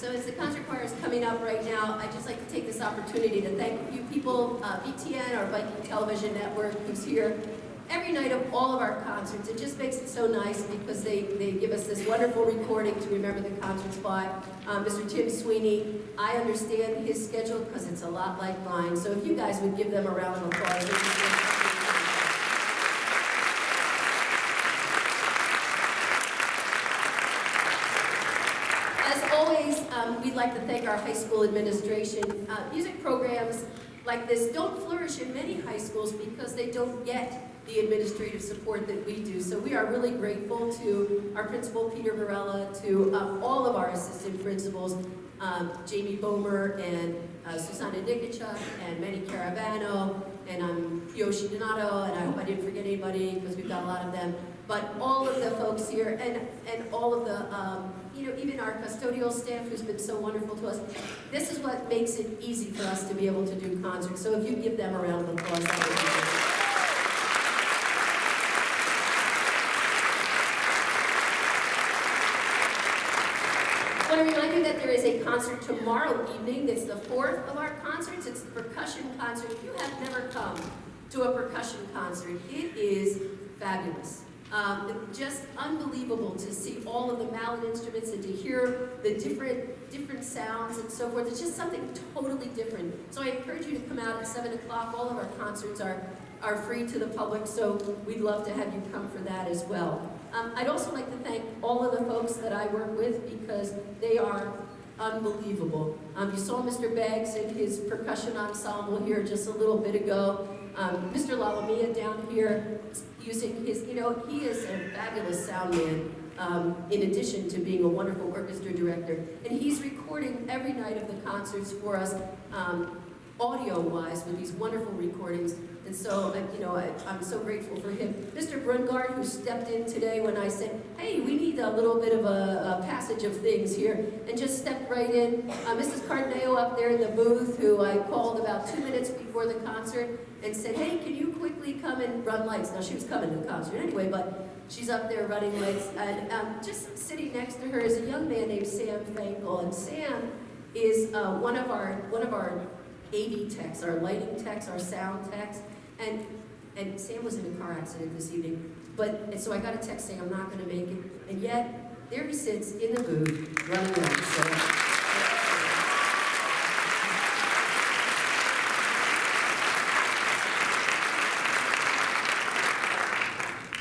So as the concert choir is coming up right now, I'd just like to take this opportunity to thank a few people, BTN, our Viking Television Network, who's here every night of all of our concerts. It just makes it so nice because they give us this wonderful recording to remember the concerts by. Mr. Tim Sweeney, I understand his schedule because it's a lot like mine, so if you guys would give them a round of applause. We'd like to thank our high school administration. Music programs like this don't flourish in many high schools because they don't get the administrative support that we do. So we are really grateful to our principal, Peter Varela, to all of our assistant principals, Jamie Bomer and Susanna Nikichuk and Manny Caravano, and Yoshi Donato, and I hope I didn't forget anybody because we've got a lot of them. But all of the folks here and all of the, even our custodial staff who's been so wonderful to us, this is what makes it easy for us to be able to do concerts. So if you give them a round of applause, that would be great. I want to remind you that there is a concert tomorrow evening. It's the fourth of our concerts. It's the percussion concert. If you have never come to a percussion concert, it is fabulous. Just unbelievable to see all of the mallet instruments and to hear the different sounds and so forth. It's just something totally different. So I encourage you to come out at 7 o'clock. All of our concerts are free to the public, so we'd love to have you come for that as well. I'd also like to thank all of the folks that I work with because they are unbelievable. You saw Mr. Baggs and his percussion ensemble here just a little bit ago. Mr. Lalamia down here using his, he is a fabulous sound man, in addition to being a wonderful orchestra director. And he's recording every night of the concerts for us, audio-wise, with these wonderful recordings. And so, I'm so grateful for him. Mr. Brungard, who stepped in today when I said, hey, we need a little bit of a passage of things here, and just stepped right in. Mrs. Cardineo up there in the booth, who I called about 2 minutes before the concert and said, hey, can you quickly come and run lights? Now, she was coming to the concert anyway, but she's up there running lights. And just sitting next to her is a young man named Sam Fankel, and Sam is one of our AV techs, our lighting techs, our sound techs, and Sam was in a car accident this evening. And so I got a text saying I'm not going to make it, and yet there he sits in the booth running lights.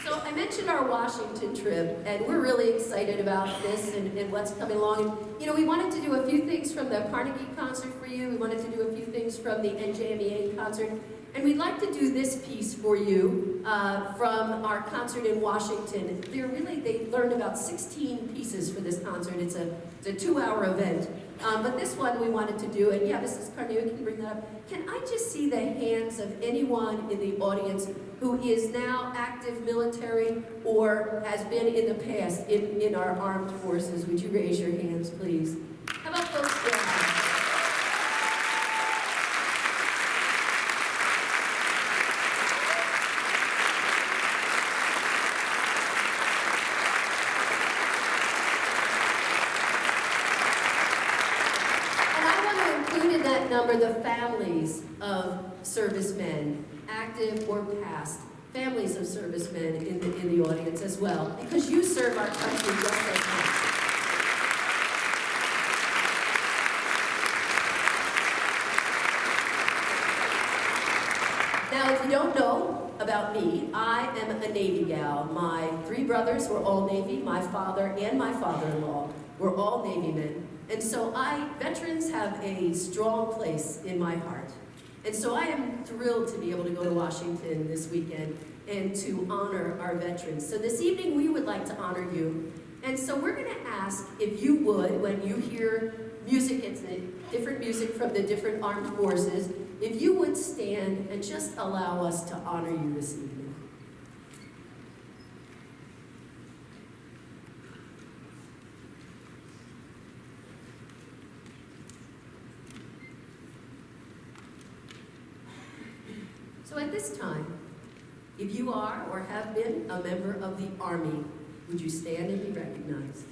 So I mentioned our Washington trip, and we're really excited about this and what's coming along. And, we wanted to do a few things from the Carnegie concert for you. We wanted to do a few things from the NJMEA concert. And we'd like to do this piece for you from our concert in Washington. They learned about 16 pieces for this concert. It's a 2-hour event. But this one we wanted to do, and yeah, Mrs. Carnegie can bring that up. Can I just see the hands of anyone in the audience who is now active military or has been in the past in our armed forces? Would you raise your hands, please? How about folks down? Number the families of servicemen, active or past, families of servicemen in the audience as well, because you serve our country just like that. Now, if you don't know about me, I am a Navy gal. My 3 brothers were all Navy. My father and my father-in-law were all Navy men. And so veterans have a strong place in my heart. And so I am thrilled to be able to go to Washington this weekend and to honor our veterans. So this evening we would like to honor you. And so we're going to ask if you would, when you hear music, it's different music from the different armed forces, if you would stand and just allow us to honor you this evening. So at this time, if you are or have been a member of the Army, would you stand and be recognized?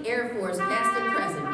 Air Force, past and present.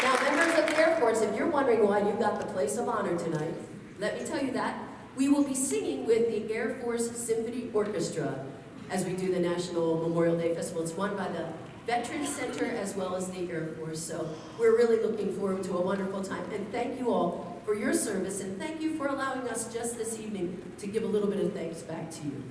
Now, members of the Air Force, if you're wondering why you got the place of honor tonight, let me tell you that. We will be singing with the Air Force Symphony Orchestra as we do the National Memorial Day Festival. It's run by the Veterans Center as well as the Air Force. So we're really looking forward to a wonderful time. And thank you all for your service, and thank you for allowing us just this evening to give a little bit of thanks back to you.